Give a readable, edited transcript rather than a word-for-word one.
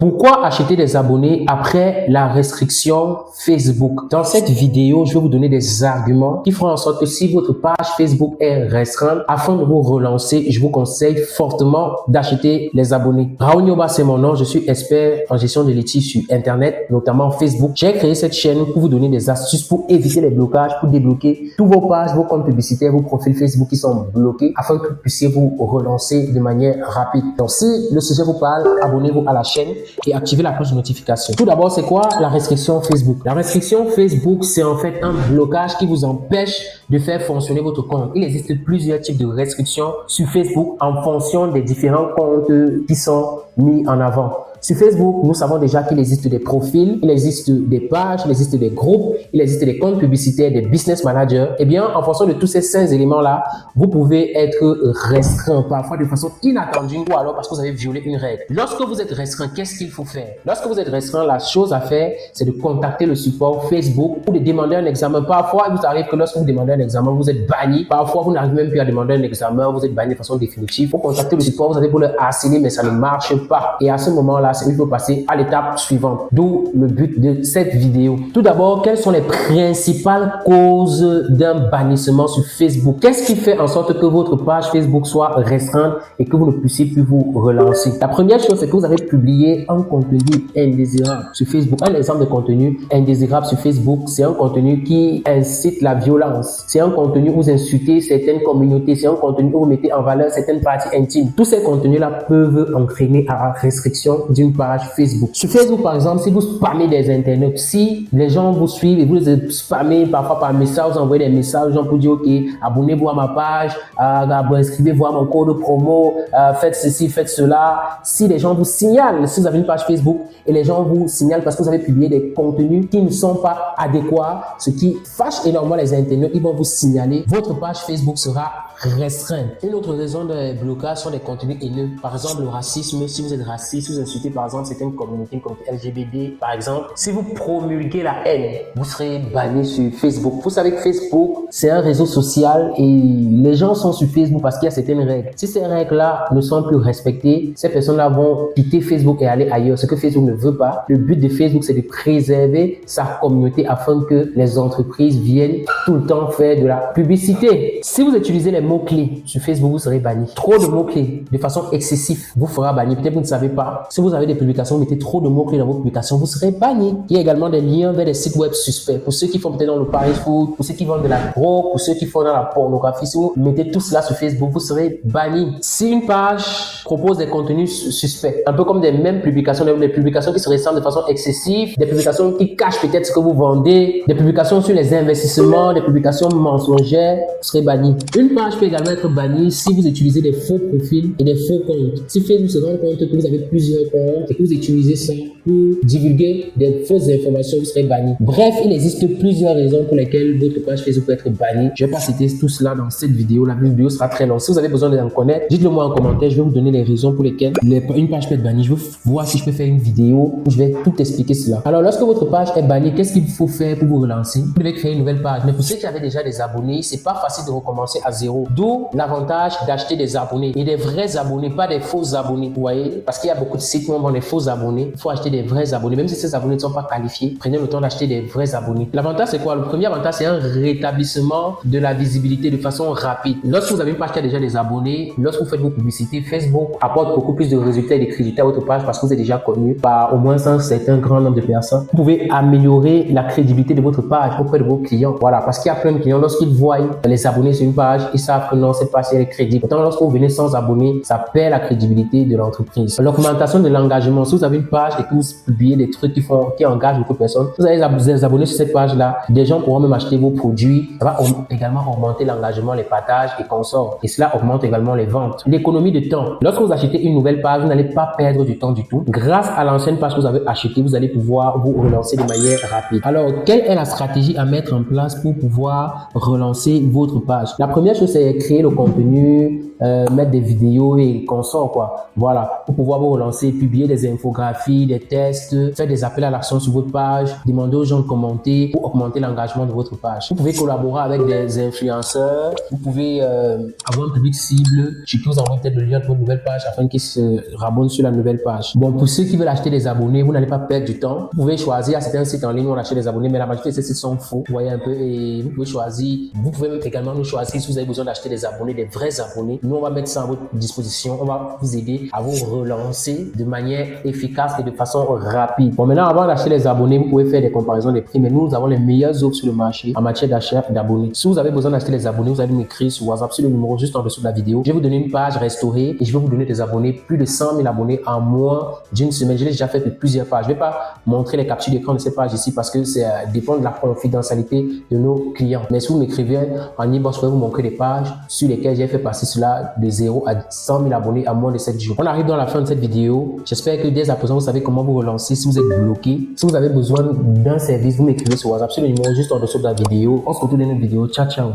Pourquoi acheter des abonnés après la restriction Facebook? Dans cette vidéo, je vais vous donner des arguments qui feront en sorte que si votre page Facebook est restreinte, afin de vous relancer, je vous conseille fortement d'acheter les abonnés. Raoul Nyoba, c'est mon nom. Je suis expert en gestion de litiges sur Internet, notamment Facebook. J'ai créé cette chaîne pour vous donner des astuces pour éviter les blocages, pour débloquer tous vos pages, vos comptes publicitaires, vos profils Facebook qui sont bloqués afin que vous puissiez vous relancer de manière rapide. Donc, si le sujet vous parle, abonnez-vous à la chaîne et activez la cloche de notification. Tout d'abord, c'est quoi la restriction Facebook? La restriction Facebook, c'est en fait un blocage qui vous empêche de faire fonctionner votre compte. Il existe plusieurs types de restrictions sur Facebook en fonction des différents comptes qui sont mis en avant. Sur Facebook, nous savons déjà qu'il existe des profils, il existe des pages, il existe des groupes, il existe des comptes publicitaires, des business managers. Eh bien, en fonction de tous ces 5 éléments-là, vous pouvez être restreint parfois de façon inattendue ou alors parce que vous avez violé une règle. Lorsque vous êtes restreint, qu'est-ce qu'il faut faire? Lorsque vous êtes restreint, la chose à faire, c'est de contacter le support Facebook ou de demander un examen. Parfois, il vous arrive que lorsque vous demandez un examen, vous êtes banni. Parfois, vous n'arrivez même plus à demander un examen, vous êtes banni de façon définitive. Vous contactez le support, vous avez beau le harceler, mais ça ne marche pas. Et à ce moment-là, il faut passer à l'étape suivante. D'où le but de cette vidéo. Tout d'abord, quelles sont les principales causes d'un bannissement sur Facebook? Qu'est-ce qui fait en sorte que votre page Facebook soit restreinte et que vous ne puissiez plus vous relancer? La première chose, c'est que vous avez publié un contenu indésirable sur Facebook. Un exemple de contenu indésirable sur Facebook, c'est un contenu qui incite la violence. C'est un contenu où vous insultez certaines communautés. C'est un contenu où vous mettez en valeur certaines parties intimes. Tous ces contenus-là peuvent entraîner à la restriction d'une page Facebook. Sur Facebook, par exemple, si vous spammez des internautes, si les gens vous suivent et vous les spammez parfois par message, vous envoyez des messages aux gens pour dire, OK, abonnez-vous à ma page, inscrivez-vous à mon code promo, faites ceci, faites cela. Si les gens vous signalent, si vous avez une page Facebook et les gens vous signalent parce que vous avez publié des contenus qui ne sont pas adéquats, ce qui fâche énormément les internautes, ils vont vous signaler, votre page Facebook sera restreinte. Une autre raison de blocage sont des contenus haineux. Par exemple, le racisme. Si vous êtes raciste, si vous insultez par exemple certaines communautés comme LGBT, par exemple, si vous promulguez la haine, vous serez banni sur Facebook. Vous savez que Facebook, c'est un réseau social et les gens sont sur Facebook parce qu'il y a certaines règles. Si ces règles-là ne sont plus respectées, ces personnes-là vont quitter Facebook et aller ailleurs. Ce que Facebook ne veut pas. Le but de Facebook, c'est de préserver sa communauté afin que les entreprises viennent tout le temps faire de la publicité. Si vous utilisez les mots-clés sur Facebook, vous serez banni. Trop de mots-clés de façon excessive vous fera banni. Peut-être vous ne savez pas. Si vous avez des publications, vous mettez trop de mots-clés dans vos publications, vous serez banni. Il y a également des liens vers des sites web suspects. Pour ceux qui font peut-être dans le Paris foot, pour ceux qui vendent de la drogue, pour ceux qui font dans la pornographie, si vous mettez tout cela sur Facebook, vous serez banni. Si une page propose des contenus suspects, un peu comme des mêmes publications, des publications qui se ressemblent de façon excessive, des publications qui cachent peut-être ce que vous vendez, des publications sur les investissements, des publications mensongères, vous serez banni. Une page peut également être bannie si vous utilisez des faux profils et des faux comptes. Si Facebook se rend compte que vous avez plusieurs comptes et que vous utilisez ça pour divulguer des fausses informations, vous serez banni. Bref, il existe plusieurs raisons pour lesquelles votre page Facebook peut être bannie. Je ne vais pas citer tout cela dans cette vidéo. La vidéo sera très longue. Si vous avez besoin d'en connaître, dites-le moi en commentaire. Je vais vous donner les raisons pour lesquelles une page peut être bannie. Je vais voir si je peux faire une vidéo où je vais tout expliquer cela. Alors, lorsque votre page est bannie, qu'est-ce qu'il faut faire pour vous relancer? Vous devez créer une nouvelle page. Mais pour ceux qui avaient déjà des abonnés, c'est pas facile de recommencer à zéro. D'où l'avantage d'acheter des abonnés et des vrais abonnés, pas des faux abonnés. Vous voyez? Parce qu'il y a beaucoup de sites où on vend des faux abonnés. Il faut acheter des vrais abonnés. Même si ces abonnés ne sont pas qualifiés, prenez le temps d'acheter des vrais abonnés. L'avantage, c'est quoi? Le premier avantage, c'est un rétablissement de la visibilité de façon rapide. Lorsque vous avez une page qui a déjà des abonnés, lorsque vous faites vos publicités, Facebook apporte beaucoup plus de résultats et de crédit à votre page parce que vous êtes déjà connu par au moins un certain grand nombre de personnes. Vous pouvez améliorer la crédibilité de votre page auprès de vos clients. Voilà, parce qu'il y a plein de clients, lorsqu'ils voient les abonnés sur une page, ils savent que non, cette page est crédible. Pourtant, lorsque vous venez sans abonnés, ça perd la crédibilité de l'entreprise. L'augmentation de l'engagement. Si vous avez une page et que vous publiez des trucs qui engagent beaucoup de personnes, vous avez des abonnés sur cette page-là, des gens pourront même acheter vos produits. Ça va également augmenter l'engagement, les partages et consorts. Et cela augmente également les ventes. L'économie de temps. Lorsque vous achetez une nouvelle page, vous n'allez pas perdre du temps du tout. Grâce à l'ancienne page que vous avez achetée, vous allez pouvoir vous relancer de manière rapide. Alors, quelle est la stratégie à mettre en place pour pouvoir relancer votre page? La première chose, c'est créer le contenu, mettre des vidéos et consorts, quoi. Voilà, pour pouvoir vous relancer, publier publier des infographies, des tests, faire des appels à l'action sur votre page, demander aux gens de commenter pour augmenter l'engagement de votre page. Vous pouvez collaborer avec des influenceurs, vous pouvez avoir un public cible, je peux vous envoyer peut-être le lien de votre nouvelle page afin qu'ils se rabonnent sur la nouvelle page. Bon, pour ceux qui veulent acheter des abonnés, vous n'allez pas perdre du temps. Vous pouvez choisir, à certains sites en ligne où on achète des abonnés, mais la majorité de ces sites sont faux. Vous voyez un peu, et vous pouvez choisir, vous pouvez même également nous choisir si vous avez besoin d'acheter des abonnés, des vrais abonnés. Nous, on va mettre ça à votre disposition. On va vous aider à vous relancer de manière efficace et de façon rapide. Bon, maintenant, avant d'acheter les abonnés, vous pouvez faire des comparaisons des prix, mais nous avons les meilleures offres sur le marché en matière d'achat d'abonnés. Si vous avez besoin d'acheter les abonnés, vous allez m'écrire sur WhatsApp sur le numéro juste en dessous de la vidéo. Je vais vous donner une page restaurée et je vais vous donner des abonnés, plus de 100 000 abonnés en moins d'une semaine. Je l'ai déjà fait pour plusieurs pages. Je ne vais pas montrer les captures d'écran de ces pages ici parce que ça dépend de la confidentialité de nos clients. Mais si vous m'écrivez en inbox, je vais vous montrer des pages sur lesquelles j'ai fait passer cela de 0 à 100 000 abonnés en moins de 7 jours. On arrive dans la fin de cette vidéo. J'espère que dès à présent, vous savez comment vous relancer si vous êtes bloqué. Si vous avez besoin d'un service, vous m'écrivez sur WhatsApp sur le numéro juste en dessous de la vidéo. On se retrouve dans une autre vidéo. Ciao, ciao.